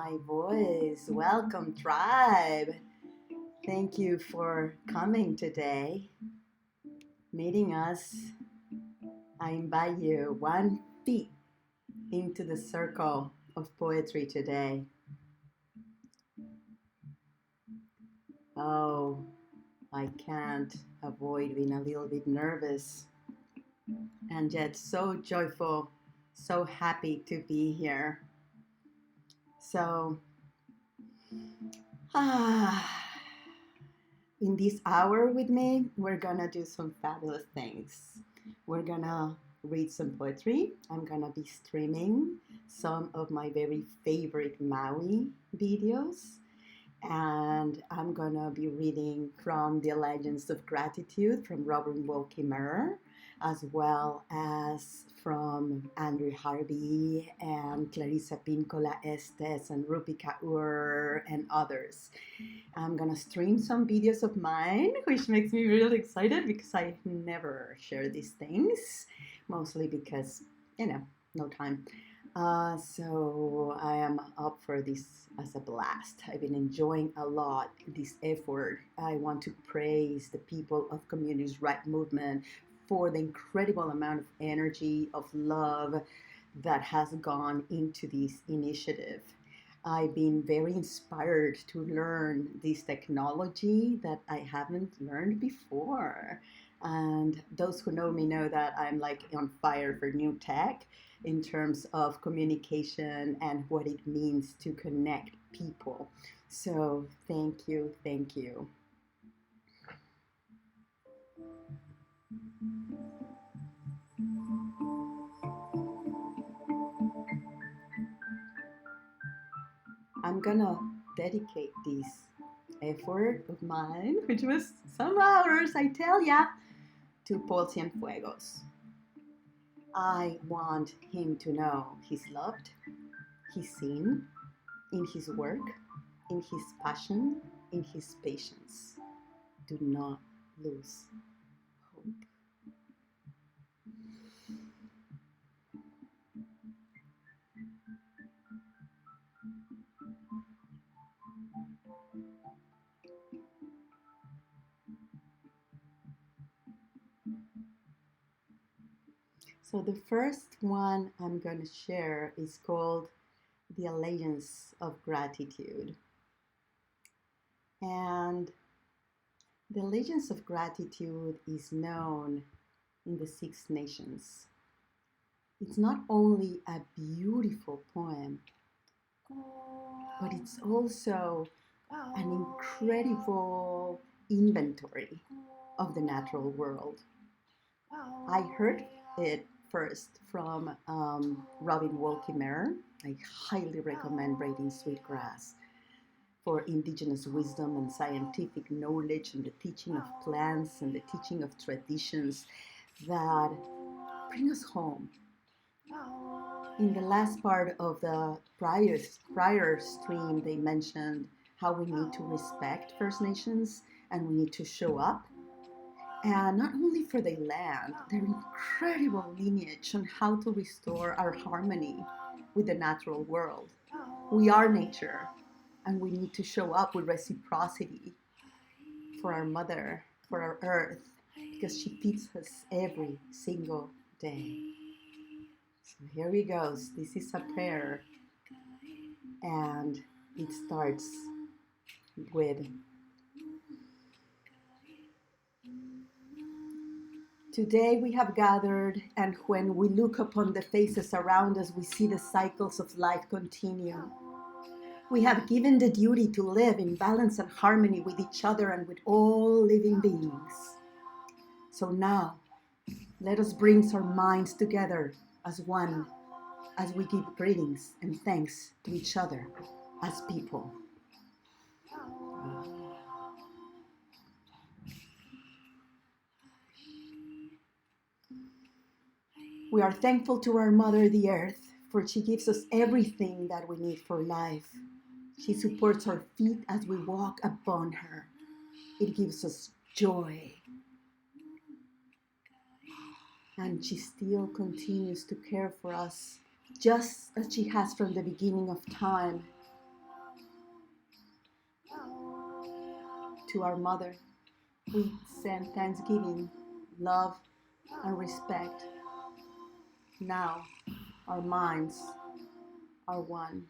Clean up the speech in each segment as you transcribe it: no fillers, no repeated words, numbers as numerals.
my voice. Welcome, tribe. Thank you for coming today, meeting us. I invite you 1 feet into the circle of poetry today. Oh, I can't avoid being a little bit nervous and yet so joyful, so happy to be here. So, in this hour with me, we're gonna do some fabulous things. We're gonna read some poetry. I'm gonna be streaming some of my very favorite Maui videos. And I'm gonna be reading from The Legends of Gratitude from Robin Wall Kimmerer, as well as from Andrew Harvey and Clarissa Pincola Estes and Rupi Kaur and others. I'm gonna stream some videos of mine, which makes me really excited because I never share these things, mostly because, no time. So I am up for this as a blast. I've been enjoying a lot this effort. I want to praise the people of Communities' Right Movement for the incredible amount of energy, of love that has gone into this initiative. I've been very inspired to learn this technology that I haven't learned before. And those who know me know that I'm like on fire for new tech in terms of communication and what it means to connect people. So thank you, thank you. I'm gonna dedicate this effort of mine, which was some hours, I tell ya, to Paul Cienfuegos. I want him to know he's loved, he's seen in his work, in his passion, in his patience. Do not lose hope. So the first one I'm going to share is called The Allegiance of Gratitude. And the Allegiance of Gratitude is known in the Six Nations. It's not only a beautiful poem, but it's also an incredible inventory of the natural world. I heard it first from Robin Wall Kimmerer. I highly recommend reading Sweetgrass for indigenous wisdom and scientific knowledge and the teaching of plants and the teaching of traditions that bring us home. In the last part of the prior stream, they mentioned how we need to respect First Nations and we need to show up. And not only for the land, their incredible lineage on how to restore our harmony with the natural world. We are nature, and we need to show up with reciprocity for our mother, for our earth, because she feeds us every single day. So here we go. This is a prayer, and it starts with, today we have gathered, and when we look upon the faces around us, we see the cycles of life continue. We have given the duty to live in balance and harmony with each other and with all living beings. So now, let us bring our minds together as one, as we give greetings and thanks to each other as people. We are thankful to our Mother, the Earth, for she gives us everything that we need for life. She supports our feet as we walk upon her. It gives us joy. And she still continues to care for us, just as she has from the beginning of time. To our mother, we send thanksgiving, love, and respect. Now, our minds are one.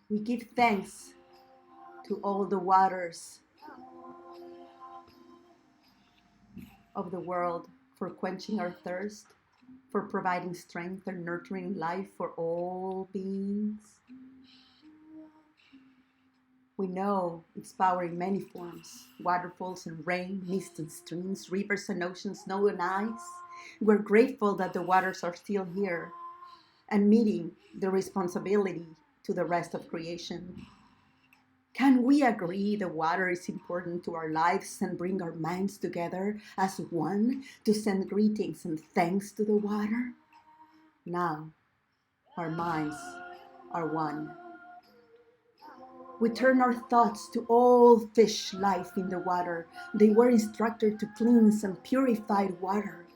We give thanks to all the waters of the world for quenching our thirst, for providing strength and nurturing life for all beings. We know its power in many forms: waterfalls and rain, mist and streams, rivers and oceans, snow and ice. We're grateful that the waters are still here and meeting the responsibility to the rest of creation. Can we agree the water is important to our lives and bring our minds together as one to send greetings and thanks to the water? Now, our minds are one. We turn our thoughts to all fish life in the water. They were instructed to cleanse and purify water.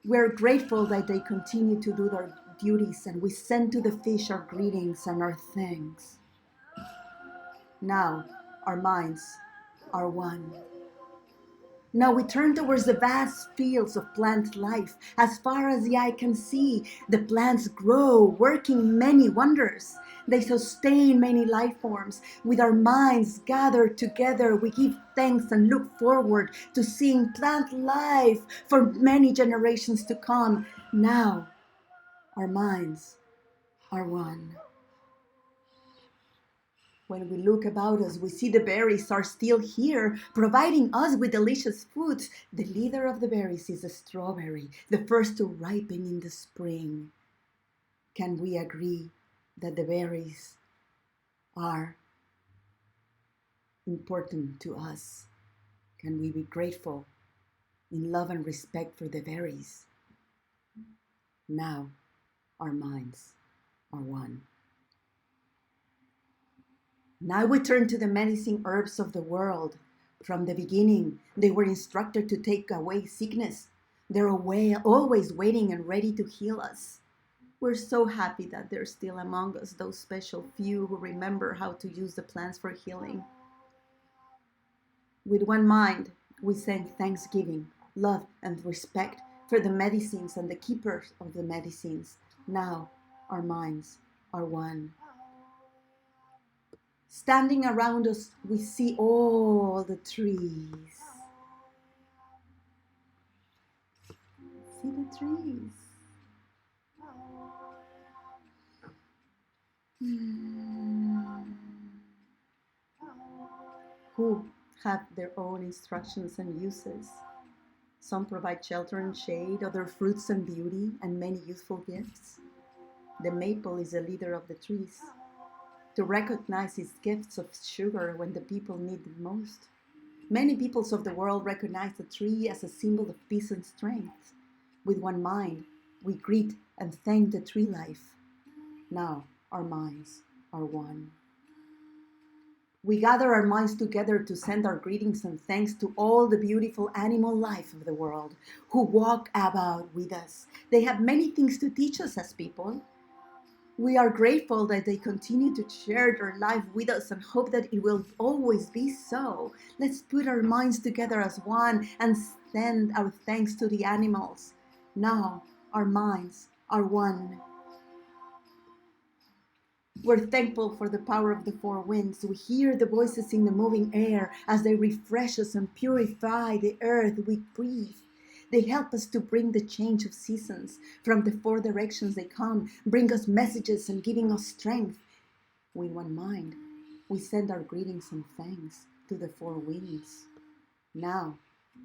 We are grateful that they continue to do their duties, and we send to the fish our greetings and our thanks. Now, our minds are one. Now we turn towards the vast fields of plant life. As far as the eye can see, the plants grow, working many wonders. They sustain many life forms. With our minds gathered together, we give thanks and look forward to seeing plant life for many generations to come. Now, our minds are one. When we look about us, we see the berries are still here, providing us with delicious foods. The leader of the berries is the strawberry, the first to ripen in the spring. Can we agree that the berries are important to us? Can we be grateful in love and respect for the berries? Now, our minds are one. Now we turn to the menacing herbs of the world. From the beginning, they were instructed to take away sickness. They're always waiting and ready to heal us. We're so happy that they're still among us, those special few who remember how to use the plants for healing. With one mind, we send thanksgiving, love, and respect for the medicines and the keepers of the medicines. Now, our minds are one. Standing around us, we see all the trees. See the trees. Who have their own instructions and uses. Some provide shelter and shade, other fruits and beauty, and many useful gifts. The maple is the leader of the trees, to recognize its gifts of sugar when the people need it most. Many peoples of the world recognize the tree as a symbol of peace and strength. With one mind, we greet and thank the tree life. Now, our minds are one. We gather our minds together to send our greetings and thanks to all the beautiful animal life of the world who walk about with us. They have many things to teach us as people. We are grateful that they continue to share their life with us and hope that it will always be so. Let's put our minds together as one and send our thanks to the animals. Now, our minds are one. We're thankful for the power of the four winds. We hear the voices in the moving air as they refresh us and purify the earth we breathe. They help us to bring the change of seasons. From the four directions they come, bring us messages and giving us strength. With one mind, we send our greetings and thanks to the four winds. Now,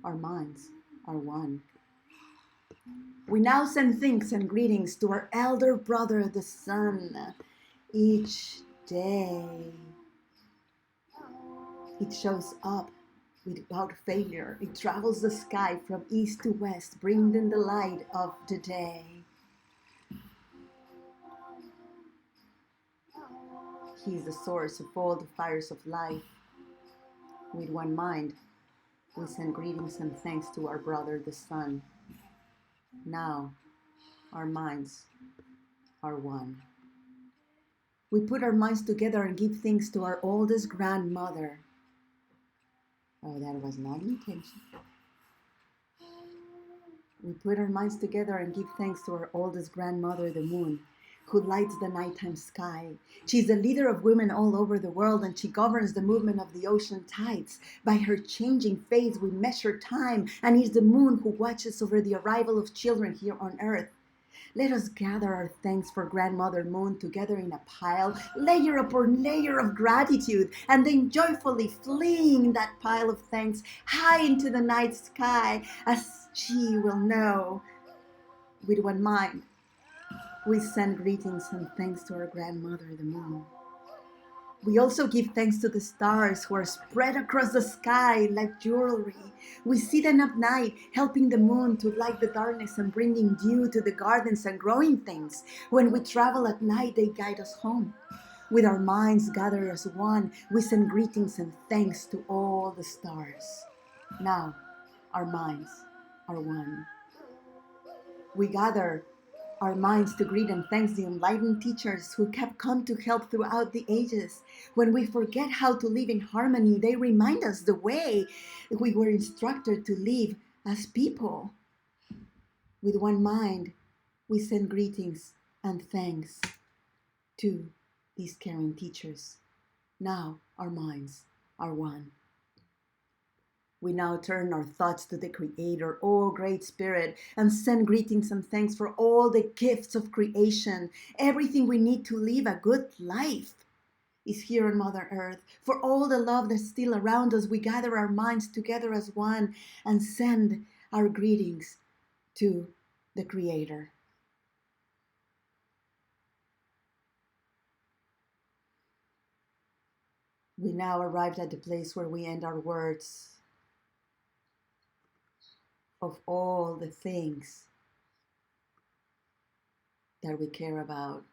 our minds are one. We now send thanks and greetings to our elder brother, the sun. Each day, it shows up without failure. It travels the sky from east to west, bringing the light of the day. He is the source of all the fires of life. With one mind, we send greetings and thanks to our brother, the sun. Now, our minds are one. We put our minds together and give thanks to our oldest grandmother. Oh, that was not intentional. We put our minds together and give thanks to our oldest grandmother, the moon, who lights the nighttime sky. She's the leader of women all over the world, and she governs the movement of the ocean tides. By her changing phase, we measure time, and it's the moon who watches over the arrival of children here on earth. Let us gather our thanks for Grandmother Moon together in a pile, layer upon layer of gratitude, and then joyfully fling that pile of thanks high into the night sky, as she will know. With one mind, we send greetings and thanks to our Grandmother, the Moon. We also give thanks to the stars who are spread across the sky like jewelry. We see them at night, helping the moon to light the darkness and bringing dew to the gardens and growing things. When we travel at night, they guide us home. With our minds gathered as one, we send greetings and thanks to all the stars. Now, our minds are one. We gather our minds to greet and thank the enlightened teachers who kept come to help throughout the ages. When we forget how to live in harmony, they remind us the way we were instructed to live as people. With one mind, we send greetings and thanks to these caring teachers. Now our minds are one. We now turn our thoughts to the Creator, O Great Spirit, and send greetings and thanks for all the gifts of creation. Everything we need to live a good life is here on Mother Earth. For all the love that's still around us, we gather our minds together as one and send our greetings to the Creator. We now arrived at the place where we end our words of all the things that we care about.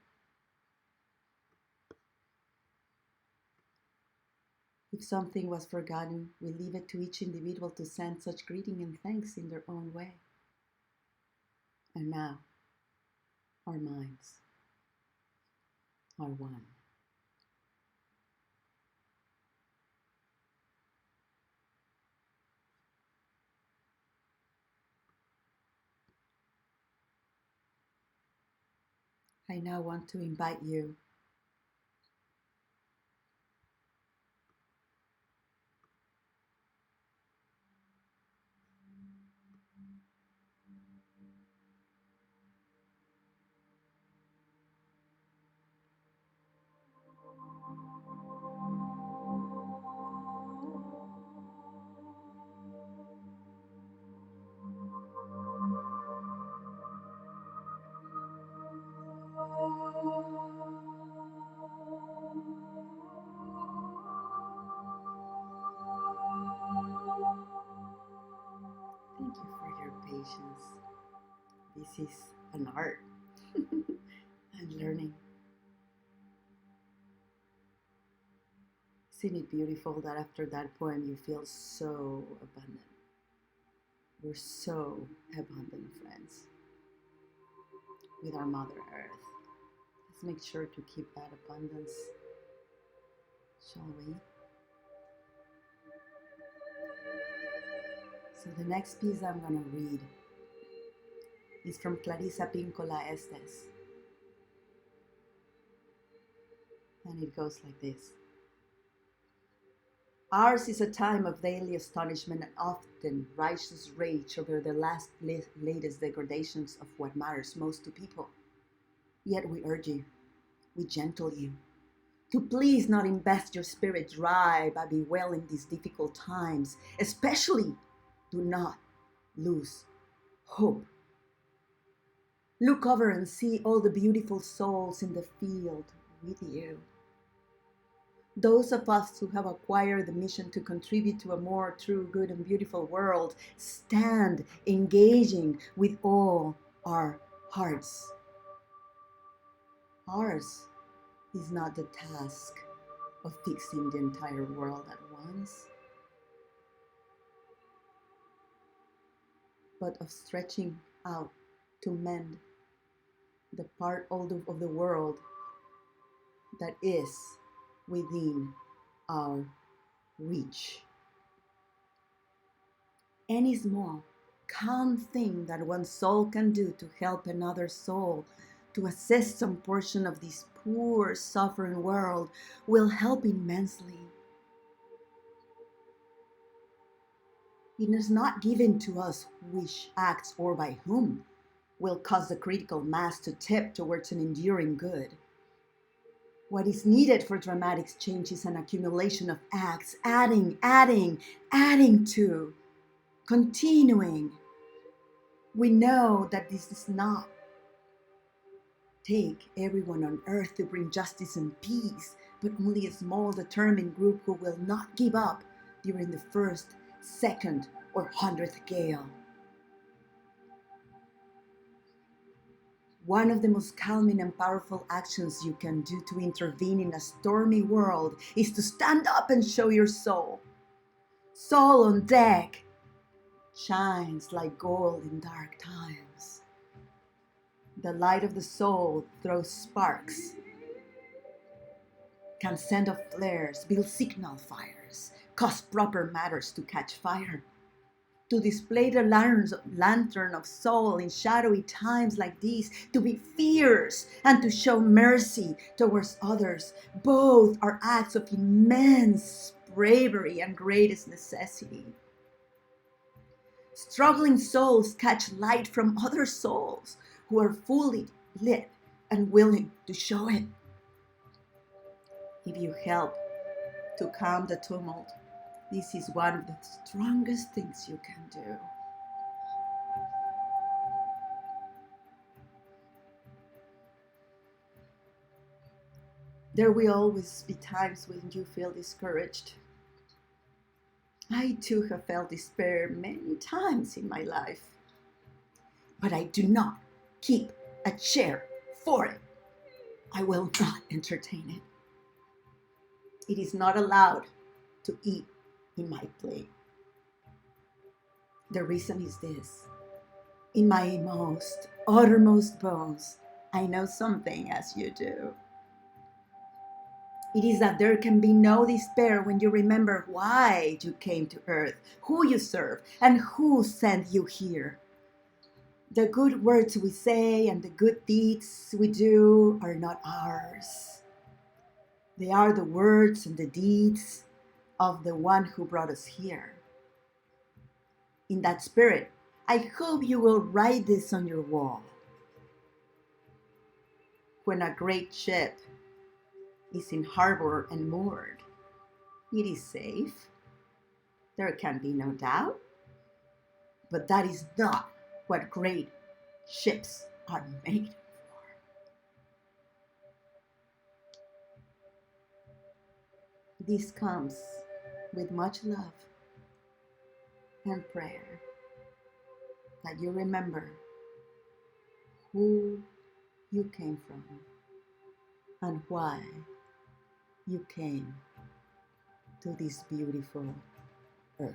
If something was forgotten, we leave it to each individual to send such greeting and thanks in their own way. And now, our minds are one. I now want to invite you Thank you for your patience. This is an art. I'm learning. Isn't it beautiful that after that poem you feel so abundant? We're so abundant, friends, with our Mother Earth. Let's make sure to keep that abundance, shall we? So the next piece I'm going to read is from Clarissa Pinkola Estes. And it goes like this. Ours is a time of daily astonishment and often righteous rage over the latest degradations of what matters most to people. Yet we urge you, we gentle you, to please not invest your spirit dry by bewailing these difficult times. Especially, do not lose hope. Look over and see all the beautiful souls in the field with you. Those of us who have acquired the mission to contribute to a more true, good, and beautiful world stand engaging with all our hearts. Ours is not the task of fixing the entire world at once, but of stretching out to mend the part of the world that is within our reach. Any small, calm thing that one soul can do to help another soul, to assist some portion of this poor, suffering world, will help immensely. It is not given to us which acts or by whom will cause the critical mass to tip towards an enduring good. What is needed for dramatic change is an accumulation of acts, adding to, continuing. We know that this does not take everyone on earth to bring justice and peace, but only a small determined group who will not give up during the first, second, or 100th gale. One of the most calming and powerful actions you can do to intervene in a stormy world is to stand up and show your soul. Soul on deck shines like gold in dark times. The light of the soul throws sparks, can send off flares, build signal fires, cause proper matters to catch fire. To display the lantern of soul in shadowy times like these, to be fierce and to show mercy towards others, both are acts of immense bravery and greatest necessity. Struggling souls catch light from other souls who are fully lit and willing to show it. If you help to calm the tumult, this is one of the strongest things you can do. There will always be times when you feel discouraged. I too have felt despair many times in my life. But I do not keep a chair for it. I will not entertain it. It is not allowed to eat in my plate. The reason is this. In my most uttermost bones, I know something as you do. It is that there can be no despair when you remember why you came to earth, who you serve, and who sent you here. The good words we say and the good deeds we do are not ours. They are the words and the deeds of the one who brought us here. In that spirit, I hope you will write this on your wall. When a great ship is in harbor and moored, it is safe. There can be no doubt. But that is not what great ships are made for. This comes with much love and prayer, that you remember who you came from and why you came to this beautiful earth.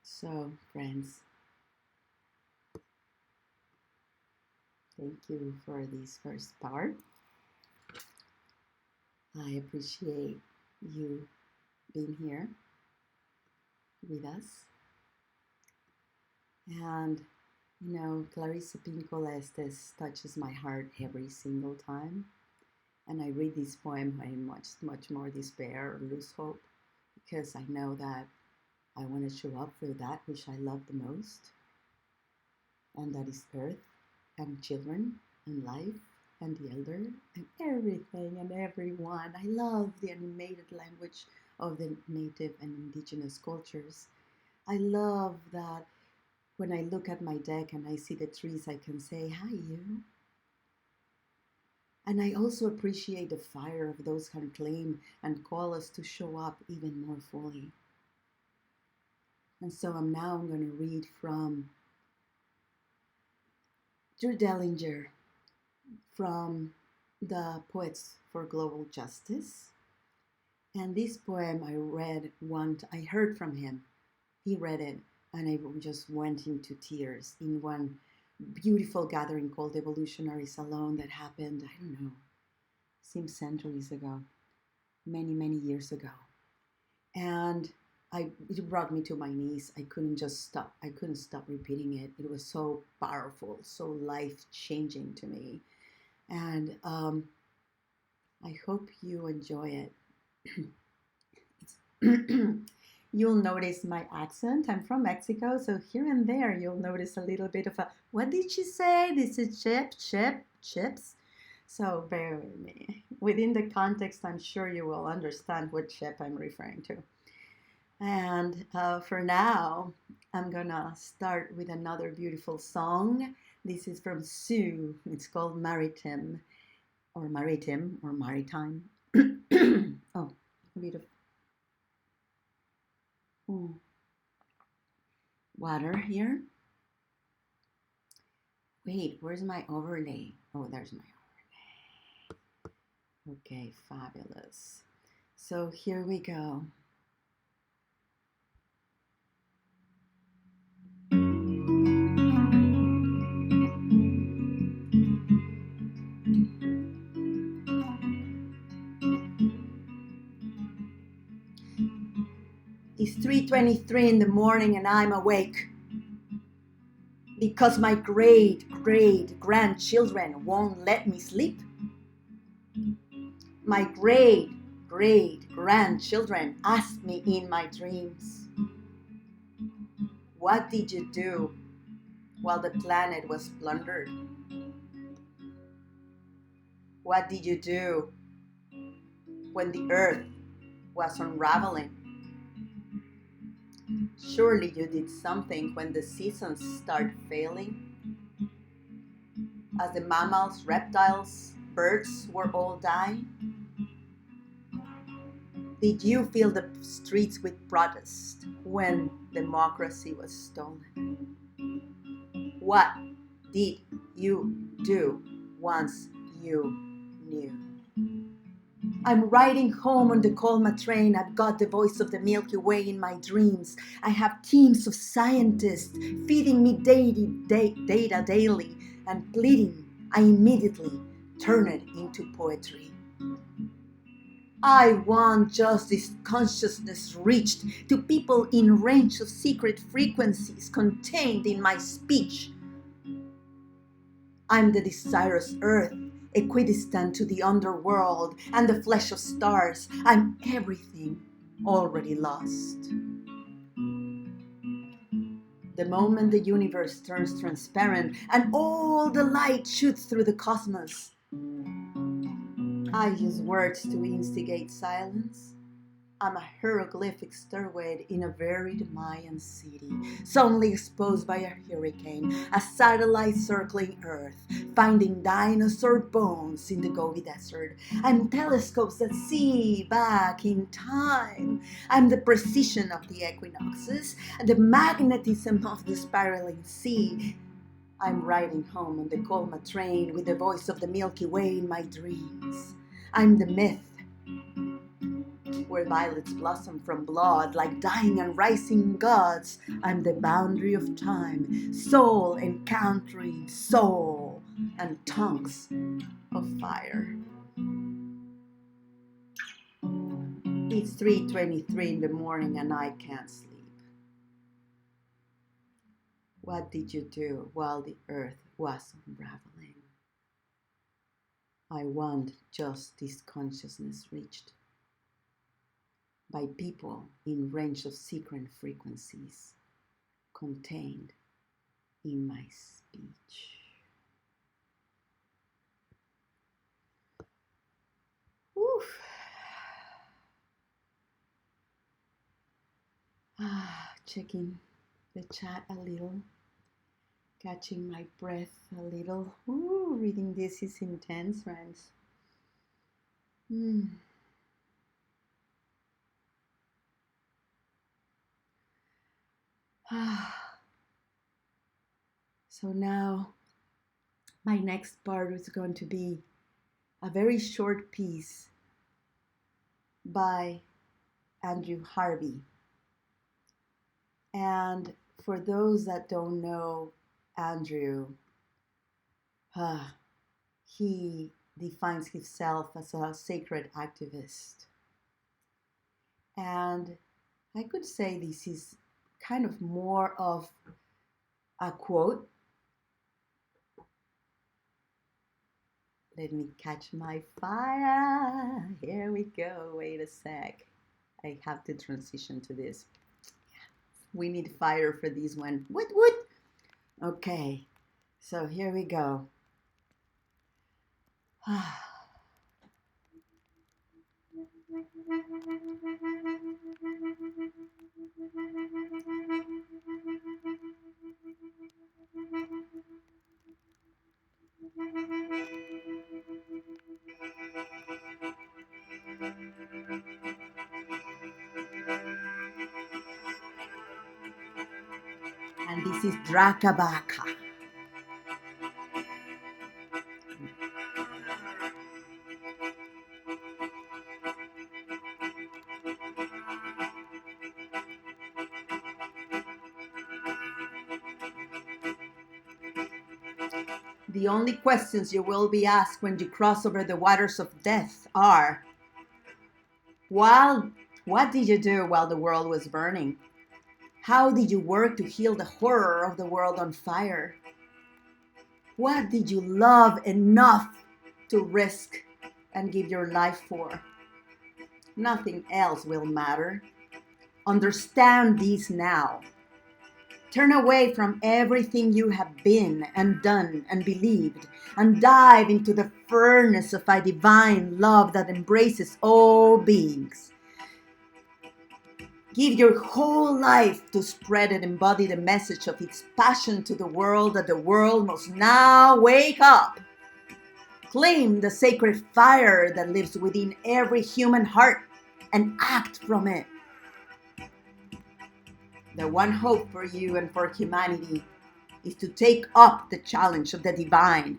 So, friends, thank you for this first part. I appreciate you being here with us. And, Clarissa Pinkola Estes touches my heart every single time. And I read this poem in much more despair or lose hope, because I know that I want to show up for that which I love the most, and that is earth and children and life and the elder and everything and everyone. I love the animated language of the native and indigenous cultures. I love that When I look at my deck and I see the trees, I can say, hi, you. And I also appreciate the fire of those who claim and call us to show up even more fully. And so I'm going to read from Drew Dellinger, from the Poets for Global Justice. And this poem I heard from him. He read it, and I just went into tears in one beautiful gathering called Evolutionary Salon that happened, I don't know, seems centuries ago, many, many years ago. And it brought me to my knees. I couldn't stop repeating it. It was so powerful, so life-changing to me. And I hope you enjoy it. You'll notice my accent. I'm from Mexico, so here and there you'll notice a little bit of a, what did she say? This is chips. So bear with me. Within the context, I'm sure you will understand what chip I'm referring to. And for now, I'm gonna start with another beautiful song. This is from Sue. It's called Maritime. Oh, Maritime. Oh, beautiful. Water here. Wait, where's my overlay? Oh, there's my overlay. Okay, fabulous. So here we go. It's 3:23 in the morning and I'm awake because my great grandchildren won't let me sleep. My great grandchildren asked me in my dreams, what did you do while the planet was plundered? What did you do when the earth was unraveling? Surely you did something when the seasons start failing. As the mammals, reptiles, birds were all dying? Did you fill the streets with protest when democracy was stolen? What did you do once you knew? I'm riding home on the Colma train. I've got the voice of the Milky Way in my dreams. I have teams of scientists feeding me data daily and pleading. I immediately turn it into poetry. I want justice consciousness reached to people in range of secret frequencies contained in my speech. I'm the desirous earth, equidistant to the underworld and the flesh of stars. I'm everything already lost. The moment the universe turns transparent and all the light shoots through the cosmos, I use words to instigate silence. I'm a hieroglyphic stairway in a varied Mayan city, suddenly exposed by a hurricane, a satellite circling Earth, finding dinosaur bones in the Gobi Desert. I'm telescopes that see back in time. I'm the precision of the equinoxes, and the magnetism of the spiraling sea. I'm riding home on the Colma train with the voice of the Milky Way in my dreams. I'm the myth where violets blossom from blood like dying and rising gods. I'm the boundary of time, soul encountering soul, and tongues of fire. It's 3:23 in the morning and I can't sleep. What did you do while the earth was unraveling? I want justice consciousness reached by people in range of secret frequencies contained in my speech. Oof. Checking the chat a little. Catching my breath a little. Ooh, reading this is intense, friends. So now my next part is going to be a very short piece by Andrew Harvey. And for those that don't know Andrew, he defines himself as a sacred activist. And I could say this is kind of more of a quote. Let me catch my fire. Here we go. Wait a sec. I have to transition to this. We need fire for this one. Woot woot. Okay, so here we go. And this is Drakabaka. The only questions you will be asked when you cross over the waters of death are, well, what did you do while the world was burning? How did you work to heal the horror of the world on fire? What did you love enough to risk and give your life for? Nothing else will matter. Understand these now. Turn away from everything you have been and done and believed and dive into the furnace of a divine love that embraces all beings. Give your whole life to spread and embody the message of its passion to the world that the world must now wake up. Claim the sacred fire that lives within every human heart and act from it. The one hope for you and for humanity is to take up the challenge of the divine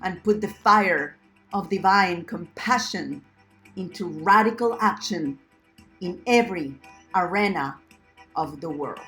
and put the fire of divine compassion into radical action in every arena of the world.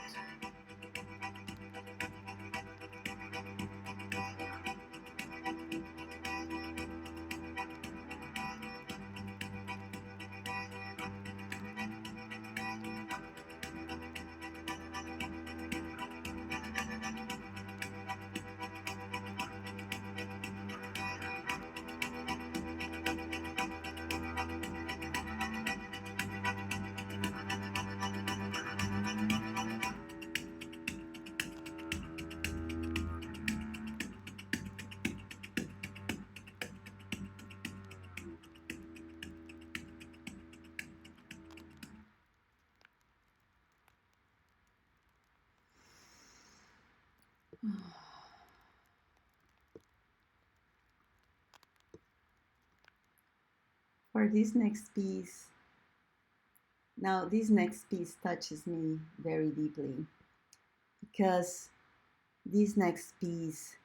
For this next piece, now this next piece touches me very deeply because this next piece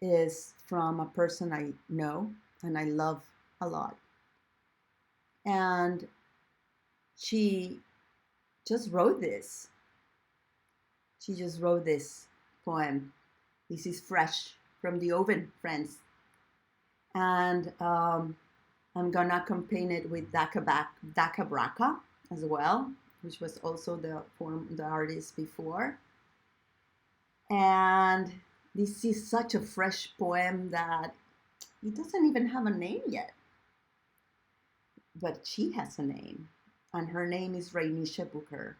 is from a person I know and I love a lot. And she just wrote this. She just wrote this poem. This is fresh from the oven, friends. And I'm gonna accompany it with Dakabraka as well, which was also the artist before. And this is such a fresh poem that it doesn't even have a name yet. But she has a name, and her name is Rainisha Booker.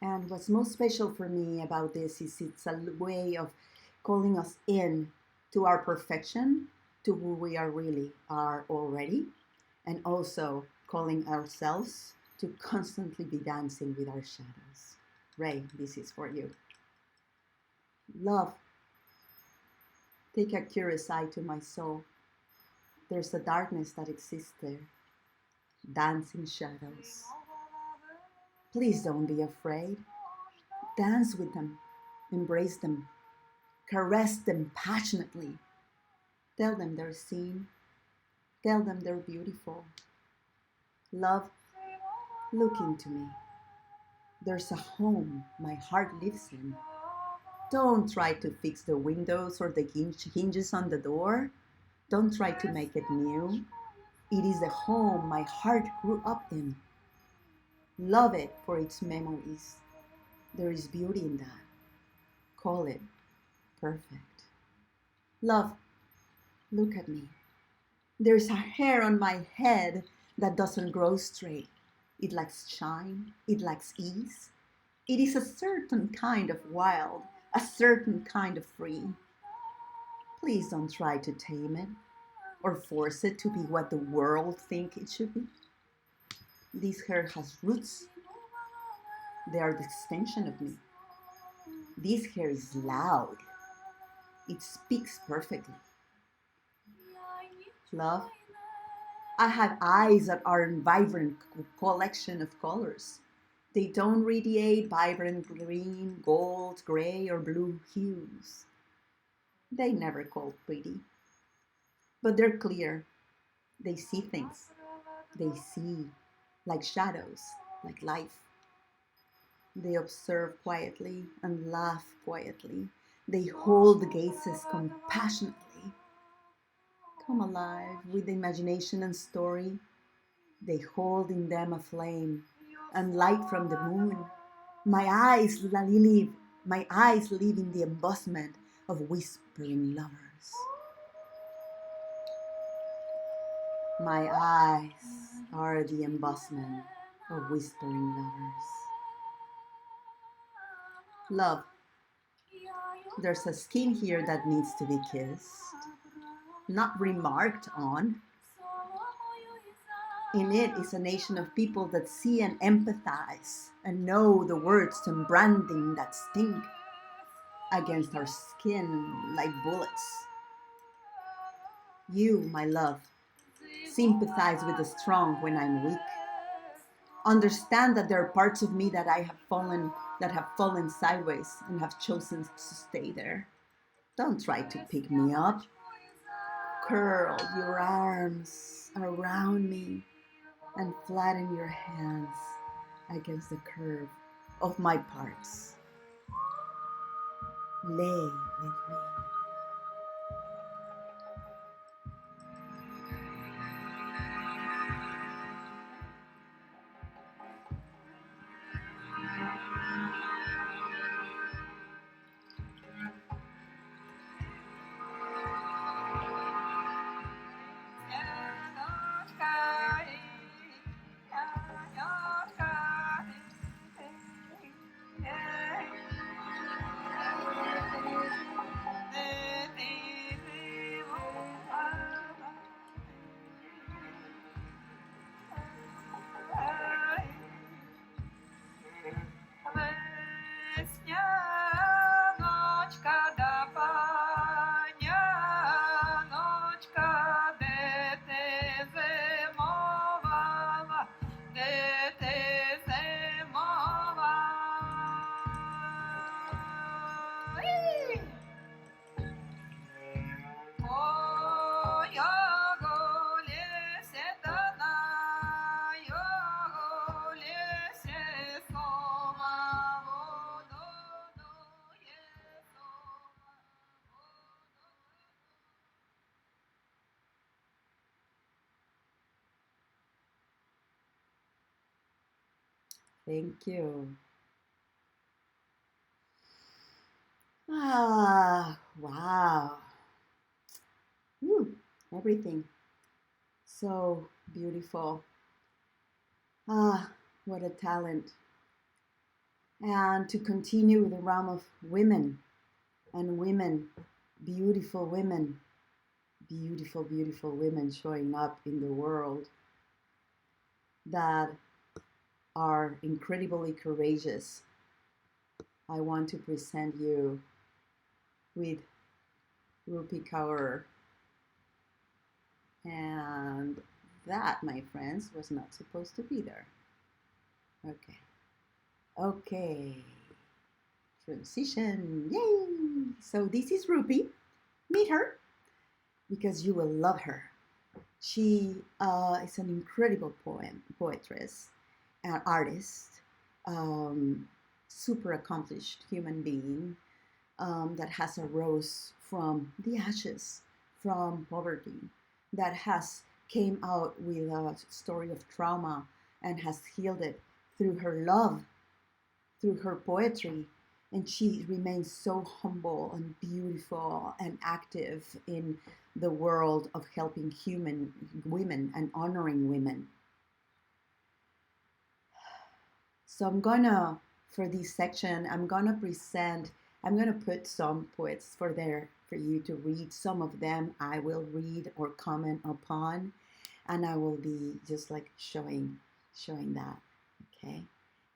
And what's most special for me about this is it's a way of calling us in to our perfection, to who we are really are already, and also calling ourselves to constantly be dancing with our shadows. Ray, this is for you. Love, take a curious eye to my soul. There's a darkness that exists there, dancing shadows. Please don't be afraid. Dance with them, embrace them, caress them passionately. Tell them they're seen, tell them they're beautiful. Love, look into me. There's a home my heart lives in. Don't try to fix the windows or the hinges on the door. Don't try to make it new. It is the home my heart grew up in. Love it for its memories. There is beauty in that. Call it perfect. Love, look at me. There's a hair on my head that doesn't grow straight. It lacks shine. It lacks ease. It is a certain kind of wild, a certain kind of free. Please don't try to tame it or force it to be what the world thinks it should be. This hair has roots. They are the extension of me. This hair is loud. It speaks perfectly. Love, I have eyes that are a vibrant collection of colors. They don't radiate vibrant green, gold, gray, or blue hues. They never call pretty. But they're clear. They see things. They see like shadows, like life. They observe quietly and laugh quietly. They hold gazes compassionately. Come alive with imagination and story. They hold in them a flame and light from the moon. My eyes live in the embossment of whispering lovers. My eyes are the embossment of whispering lovers. Love, there's a skin here that needs to be kissed, not remarked on. In it is a nation of people that see and empathize and know the words and branding that sting against our skin like bullets. You, my love, sympathize with the strong when I'm weak. Understand that there are parts of me that have fallen sideways and have chosen to stay there. Don't try to pick me up. Curl your arms around me and flatten your hands against the curve of my parts. Lay with me. Thank you. Wow. Everything. So beautiful. What a talent. And to continue with the realm of women, and women, beautiful women, beautiful, beautiful women showing up in the world that are incredibly courageous. I want to present you with Rupi Kaur. And that, my friends, was not supposed to be there. Okay. Okay. Transition. Yay! So this is Rupi. Meet her because you will love her. She is an incredible poetress, an artist, um, super accomplished human being that has arose from the ashes, from poverty, that has came out with a story of trauma and has healed it through her love, through her poetry. And she remains so humble and beautiful and active in the world of helping human women and honoring women. So for this section, I'm gonna put some poets for you to read. Some of them I will read or comment upon, and I will be just like showing that, okay?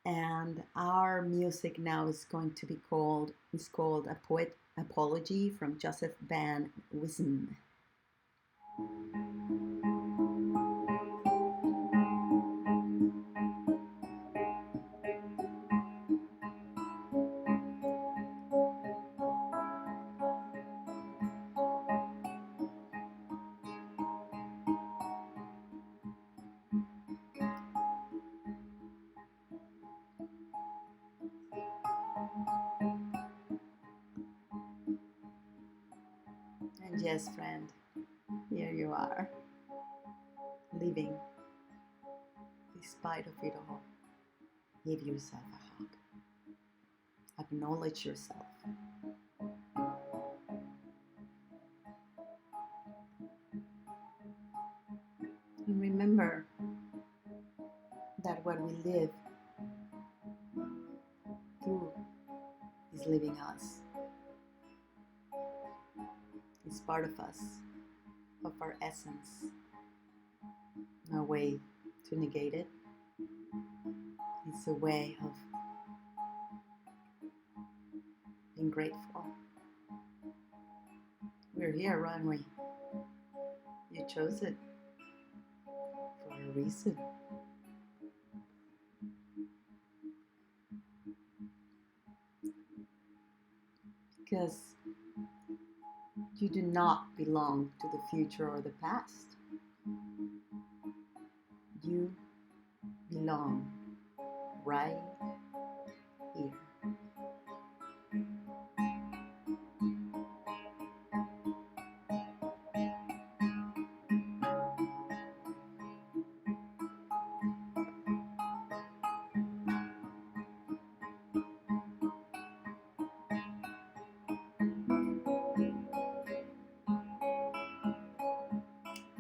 And our music now is called A Poet Apology from Joseph Van Wisn. And yes, friend, here you are, living despite of it all. Give yourself a hug. Acknowledge yourself. And remember that what we live through is living us. It's part of us, of our essence. No way to negate it. It's a way of being grateful. We're here, aren't we? You chose it for a reason. Because you do not belong to the future or the past. You belong right here.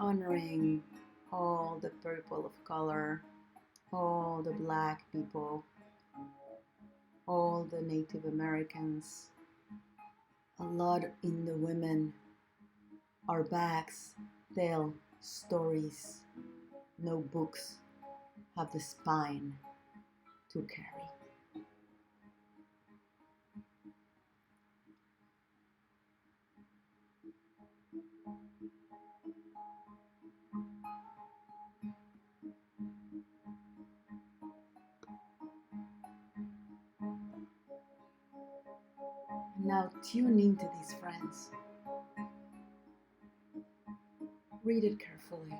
Honoring all the people of color, all the Black people, all the Native Americans, a lot in the women. Our backs tell stories. No books have the spine to carry. Now tune into these friends. Read it carefully.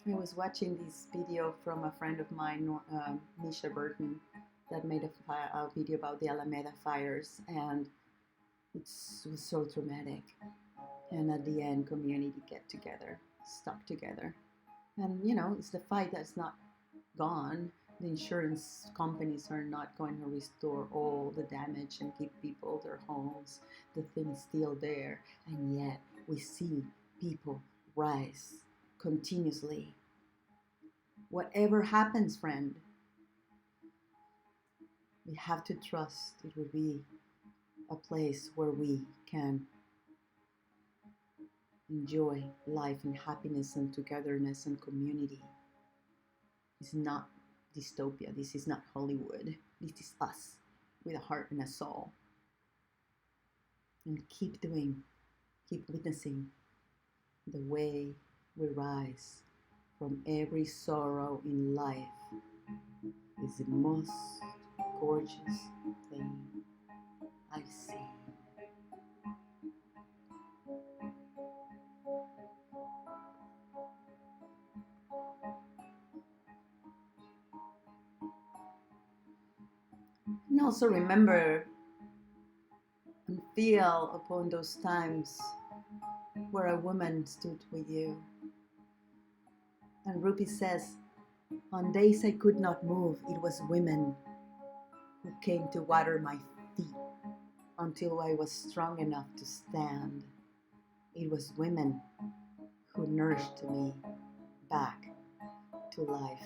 I was watching this video from a friend of mine, Misha Burton, that made a video about the Alameda fires, and it was so dramatic. And at the end, community get together, stuck together. And it's the fight that's not gone. The insurance companies are not going to restore all the damage and give people their homes. The thing is still there, and yet we see people rise continuously. Whatever happens, friend, we have to trust it will be a place where we can enjoy life and happiness and togetherness and community. It's not dystopia. This is not Hollywood. This is us with a heart and a soul. And keep witnessing the way we rise from every sorrow in life is the most gorgeous thing I see. And also remember and feel upon those times where a woman stood with you. And Rupi says, on days I could not move, it was women who came to water my feet until I was strong enough to stand. It was women who nourished me back to life.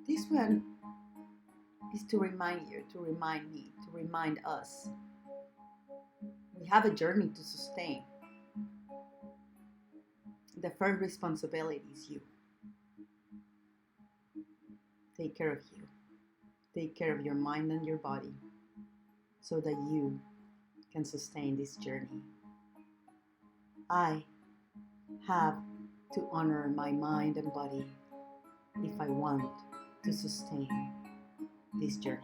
This one is to remind you, to remind me, to remind us. We have a journey to sustain. The first responsibility is you. Take care of you. Take care of your mind and your body so that you can sustain this journey. I have to honor my mind and body if I want to sustain this journey.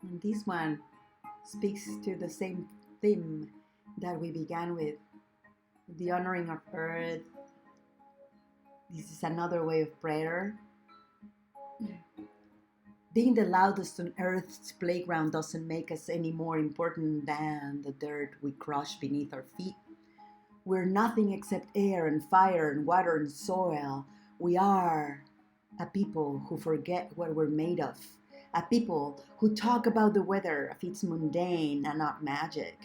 And this one speaks to the same theme that we began with, the honoring of earth. This is another way of prayer. Being the loudest on earth's playground doesn't make us any more important than the dirt we crush beneath our feet. We're nothing except air and fire and water and soil. We are a people who forget what we're made of. A people who talk about the weather if it's mundane and not magic.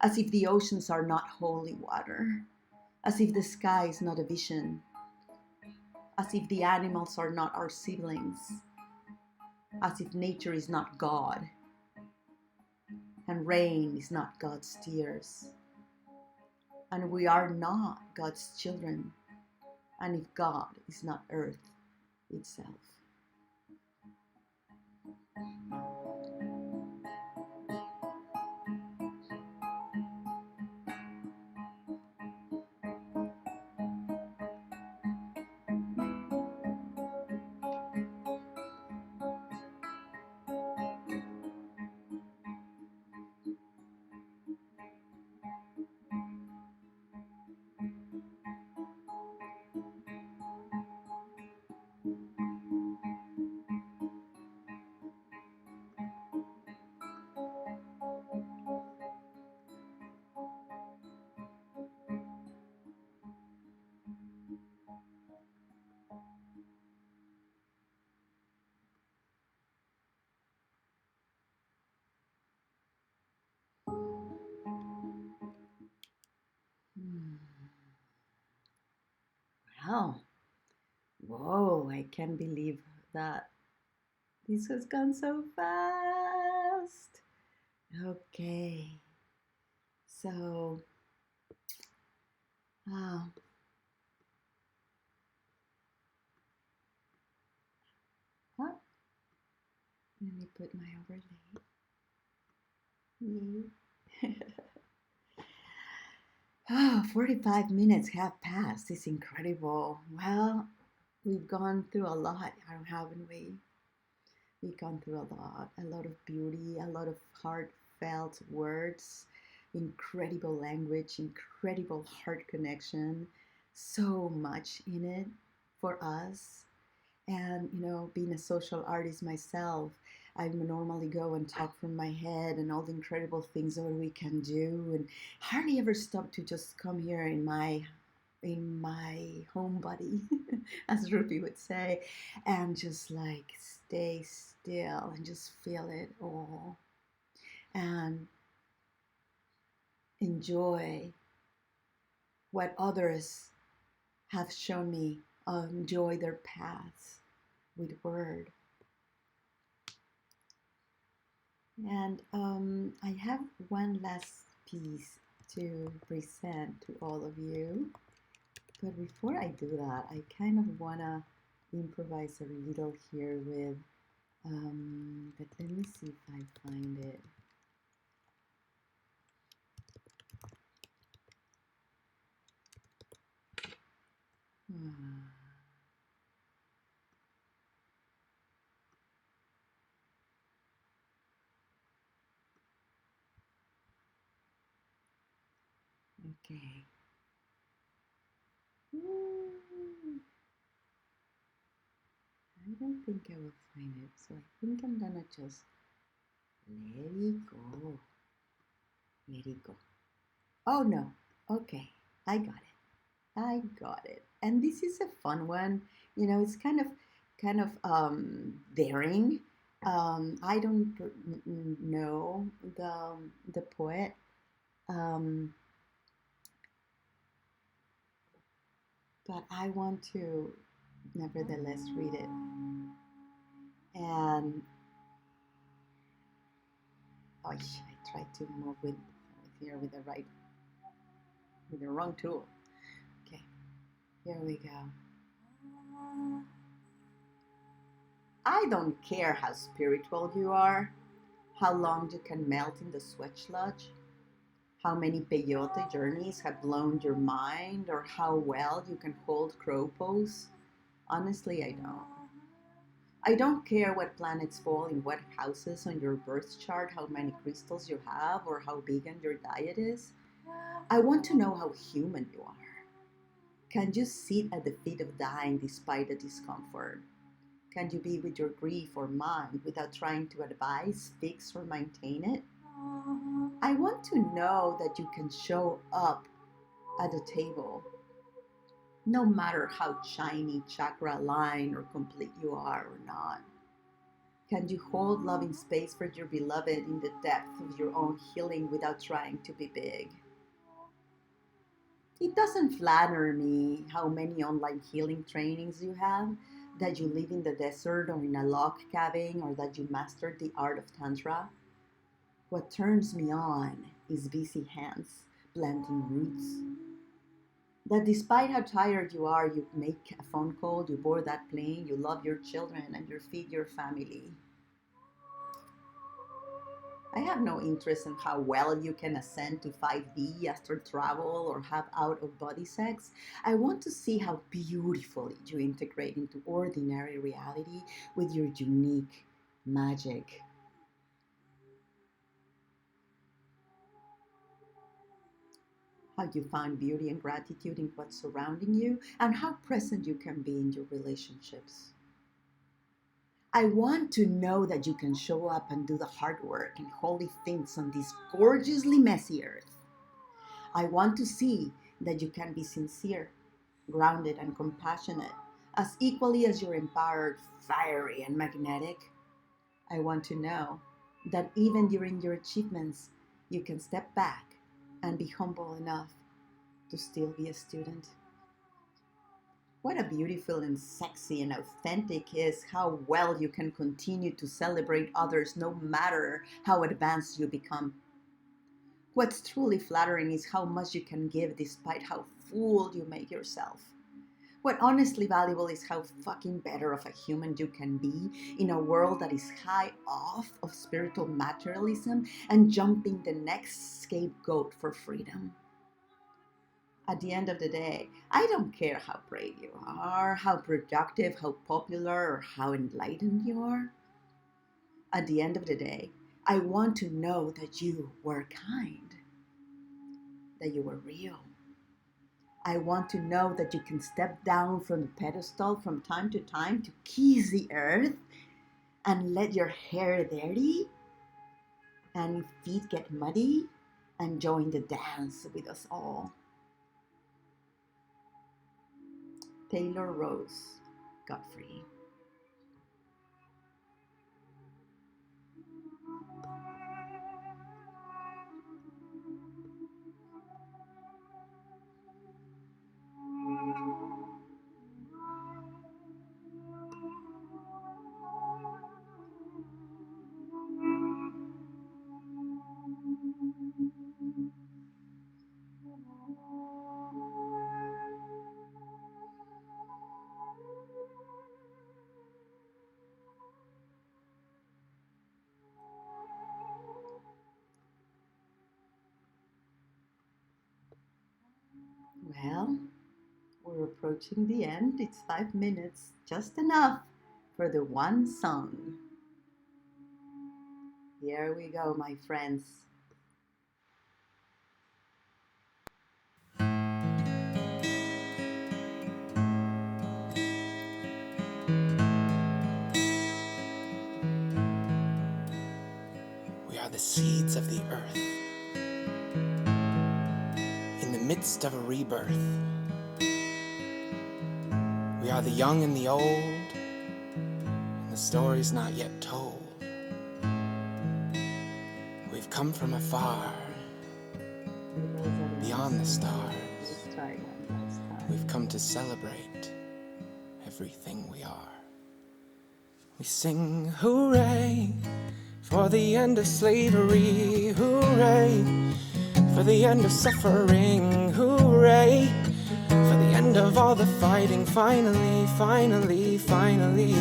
As if the oceans are not holy water. As if the sky is not a vision. As if the animals are not our siblings. As if nature is not God. And rain is not God's tears. And we are not God's children. And if God is not earth itself. Wow. Whoa, I can't believe that this has gone so fast. Okay. So, wow. What? Let me put my overlay. Me. Oh, 45 minutes have passed. It's incredible. Well, we've gone through a lot, haven't we? We've gone through a lot of beauty, a lot of heartfelt words, incredible language, incredible heart connection, so much in it for us. And, being a social artist myself, I normally go and talk from my head and all the incredible things that we can do, and hardly ever stop to just come here in my home body, as Ruby would say, and just like stay still and just feel it all and enjoy what others have shown me, enjoy their paths with word. And I have one last piece to present to all of you. But before I do that, I kind of want to improvise a little here with, but let me see if I find it. Ah, okay. Ooh, I don't think I will find it, so I think I'm gonna just let it go. Let it go. Oh no. Okay, I got it. I got it. And this is a fun one. It's kind of daring. I don't know the poet, um, but I want to nevertheless read it. And oh, I tried to move with here with the wrong tool. Okay, here we go. I don't care how spiritual you are, how long you can melt in the sweat lodge, how many peyote journeys have blown your mind, or how well you can hold crow pose. Honestly, I don't. I don't care what planets fall in what houses on your birth chart, how many crystals you have, or how vegan your diet is. I want to know how human you are. Can you sit at the feet of dying despite the discomfort? Can you be with your grief or mind without trying to advise, fix, or maintain it? I want to know that you can show up at the table no matter how shiny, chakra aligned, or complete you are or not. Can you hold loving space for your beloved in the depth of your own healing without trying to be big? It doesn't flatter me how many online healing trainings you have, that you live in the desert or in a log cabin, or that you mastered the art of Tantra. What turns me on is busy hands planting roots. That despite how tired you are, you make a phone call, you board that plane, you love your children, and you feed your family. I have no interest in how well you can ascend to 5D after travel or have out of body sex. I want to see how beautifully you integrate into ordinary reality with your unique magic. How you find beauty and gratitude in what's surrounding you, and how present you can be in your relationships. I want to know that you can show up and do the hard work and holy things on this gorgeously messy earth. I want to see that you can be sincere, grounded, and compassionate, as equally as you're empowered, fiery, and magnetic. I want to know that even during your achievements, you can step back and be humble enough to still be a student. What a beautiful and sexy and authentic is how well you can continue to celebrate others no matter how advanced you become. What's truly flattering is how much you can give despite how full you make yourself. What honestly valuable is how fucking better of a human you can be in a world that is high off of spiritual materialism and jumping the next scapegoat for freedom. At the end of the day, I don't care how brave you are, how productive, how popular, or how enlightened you are. At the end of the day, I want to know that you were kind, that you were real. I want to know that you can step down from the pedestal from time to time to kiss the earth and let your hair dirty and feet get muddy and join the dance with us all. Taylor Rose Godfrey. Well, we're approaching the end. It's 5 minutes, just enough for the one song. Here we go, my friends. We are the seeds of the earth, in the midst of a rebirth. We are the young and the old, and the story's not yet told. We've come from afar, beyond the stars. We've come to celebrate everything we are. We sing hooray for the end of slavery, hooray for the end of suffering, hooray for the end of all the fighting. Finally, finally, finally,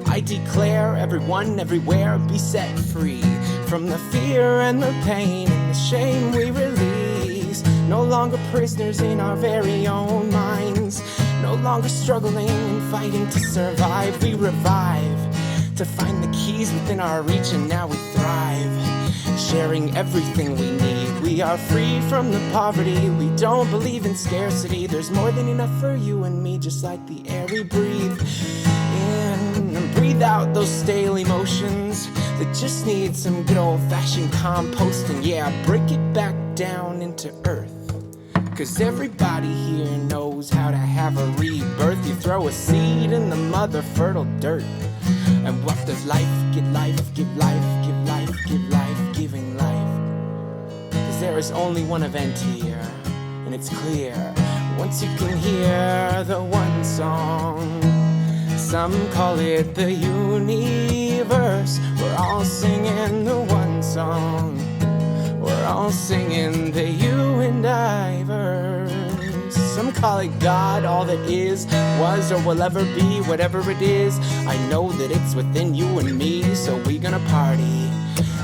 I declare everyone, everywhere be set free from the fear and the pain and the shame we release. No longer prisoners in our very own minds, no longer struggling and fighting to survive. We revive to find the keys within our reach, and now we thrive, sharing everything we need. We are free from the poverty, we don't believe in scarcity. There's more than enough for you and me, just like the air we breathe in and breathe out those stale emotions that just need some good old-fashioned composting. Yeah, break it back down into earth, 'cause everybody here knows how to have a rebirth. You throw a seed in the mother fertile dirt, and what does life give life, give life, give life, give life, giving life? 'Cause there is only one event here, and it's clear once you can hear the one song. Some call it the universe. We're all singing the one song. We're all singing the you and I verse. Some call it God, all that is, was, or will ever be. Whatever it is, I know that it's within you and me. So we gonna party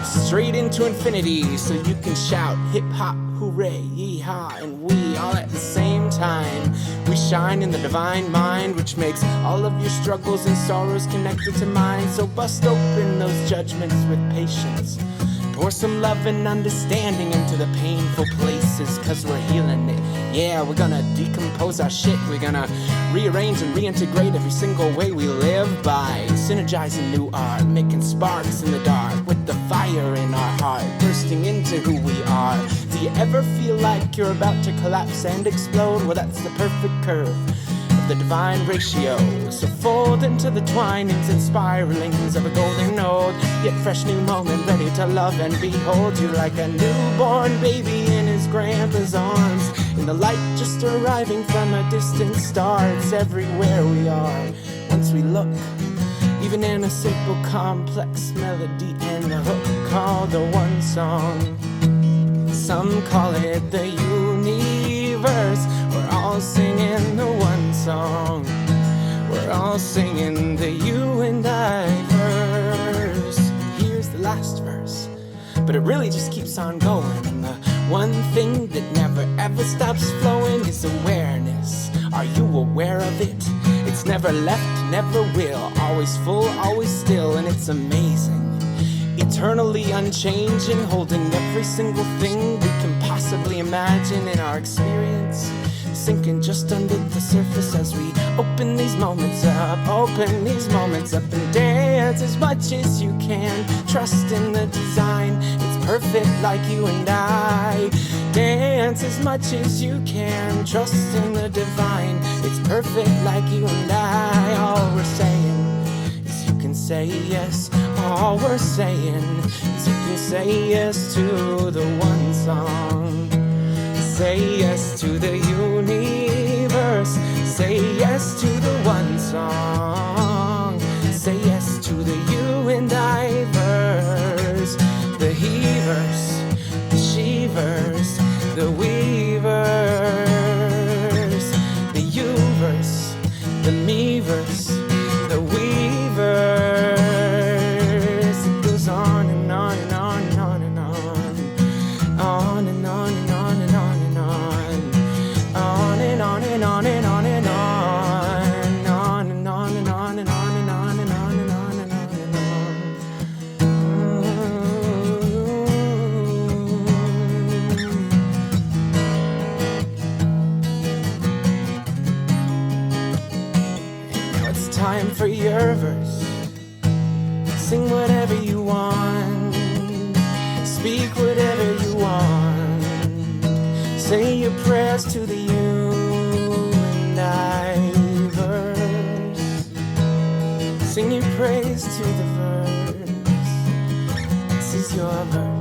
straight into infinity, so you can shout hip-hop, hooray, yee-haw, and we all at the same time. We shine in the divine mind, which makes all of your struggles and sorrows connected to mine. So bust open those judgments with patience, pour some love and understanding into the painful places, 'cause we're healing it. Yeah, we're gonna decompose our shit. We're gonna rearrange and reintegrate every single way we live by synergizing new art, making sparks in the dark with the fire in our heart, bursting into who we are. Do you ever feel like you're about to collapse and explode? Well, that's the perfect curve of the divine ratio. So fold into the twinings and spiralings of a golden node, yet fresh new moment, ready to love and behold you like a newborn baby in his grandpa's arms. In the light just arriving from a distant star, it's everywhere we are once we look, even in a simple complex melody and a hook called the one song. Some call it the universe. We're all all singing the one song. We're all singing the you and I verse. Here's the last verse, but it really just keeps on going. And the one thing that never ever stops flowing is awareness. Are you aware of it? It's never left, never will. Always full, always still, and it's amazing. Eternally unchanging, holding every single thing we can possibly imagine in our experience, sinking just under the surface as we open these moments up, and dance as much as you can. Trust in the design, it's perfect like you and I. Dance as much as you can. Trust in the divine, it's perfect like you and I. All we're saying is you can say yes. All we're saying is you can say yes to the one song. Say yes to the universe. Say yes to the one song. Say yes to the you and I verse. The he verse, the she verse, the we verse, the you verse, the me verse, the we verse. It goes on and on and on and on and on, on and on and on and on and on and on and on and on and on and on and on and on and on and on and on and on and on. Now it's time for your verse. Sing whatever you want. Speak whatever you want. Say your prayers to the you and I verse. Sing your praise to the verse. This is your verse.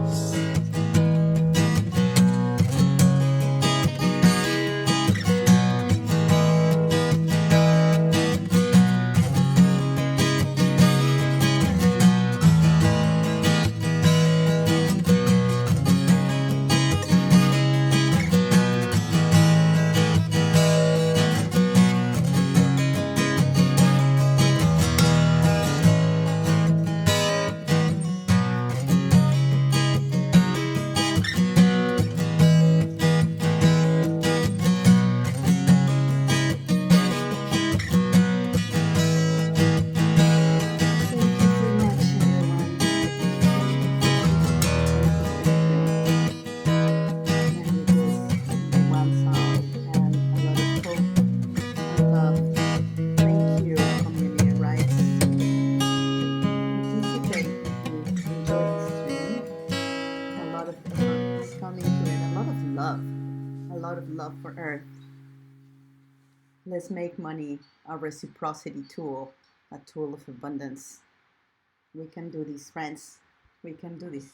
Love for Earth. Let's make money a reciprocity tool, a tool of abundance. We can do this, friends. We can do this.